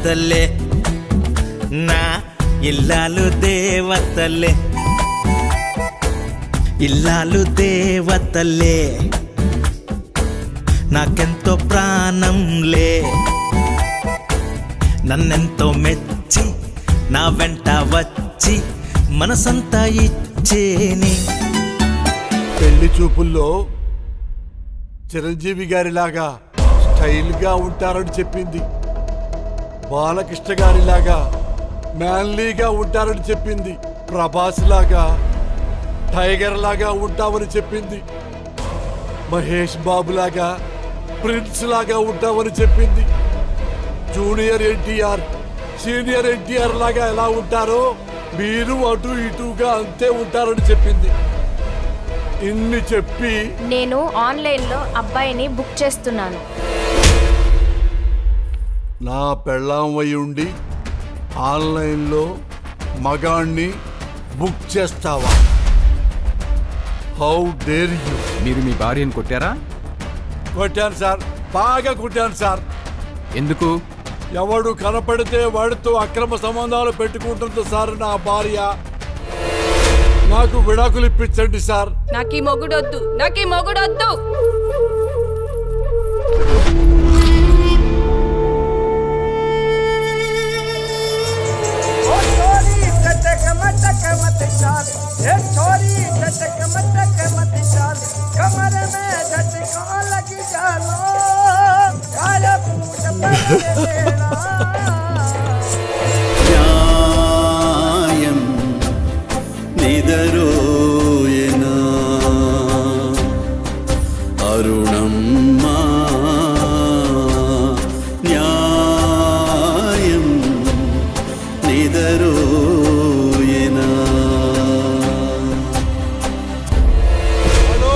దేవతలే, నా ఇల్లాలు దేవతలే, ఇల్లాలు దేవతలే, నాకెంతో ప్రాణంలే, నన్నెంతో మెచ్చి నా వెంట వచ్చి మనసంతా ఇచ్చేని. పెళ్లి చూపుల్లో చిరంజీవి గారిలాగా స్టైల్గా ఉంటారని చెప్పింది, బాలకృష్ణ గారిలాగా మ్యాన్లీగా ఉంటారని చెప్పింది, ప్రభాస్ లాగా టైగర్ లాగా ఉంటామని చెప్పింది, మహేష్ బాబు లాగా ప్రిన్స్ లాగా ఉంటామని చెప్పింది, జూనియర్ ఎన్టీఆర్ సీనియర్ ఎన్టీఆర్ లాగా ఎలా ఉంటారో మీరు అటు ఇటుగా అంతే ఉంటారని చెప్పింది. ఇన్ని చెప్పి నేను ఆన్లైన్లో అబ్బాయిని బుక్ చేస్తున్నాను. నా పెళ్ళాం అయి ఉండి ఆన్లైన్లో మగాణ్ణి బుక్ చేస్తావా? How dare you! మీరు మీ భార్యను కొట్టారా? కొట్టాను సార్, బాగా కొట్టాను సార్. ఎందుకు? ఎవడు కనపడితే వాడితో అక్రమ సంబంధాలు పెట్టుకుంటుంది సార్ నా భార్య. నాకు విడాకులు ఇప్పించండి సార్. నాకు ఈ మొగుడొద్దు, నాకు ఈ మొగుడొద్దు. న్యాయం నిదరోయనా అరుణమ్మా, న్యాయం నిదరోయనా. హలో,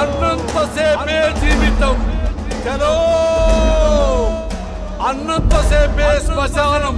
అన్నంతసేపే జీవితం, చలో అన్నంతసేపే శ్మశానం.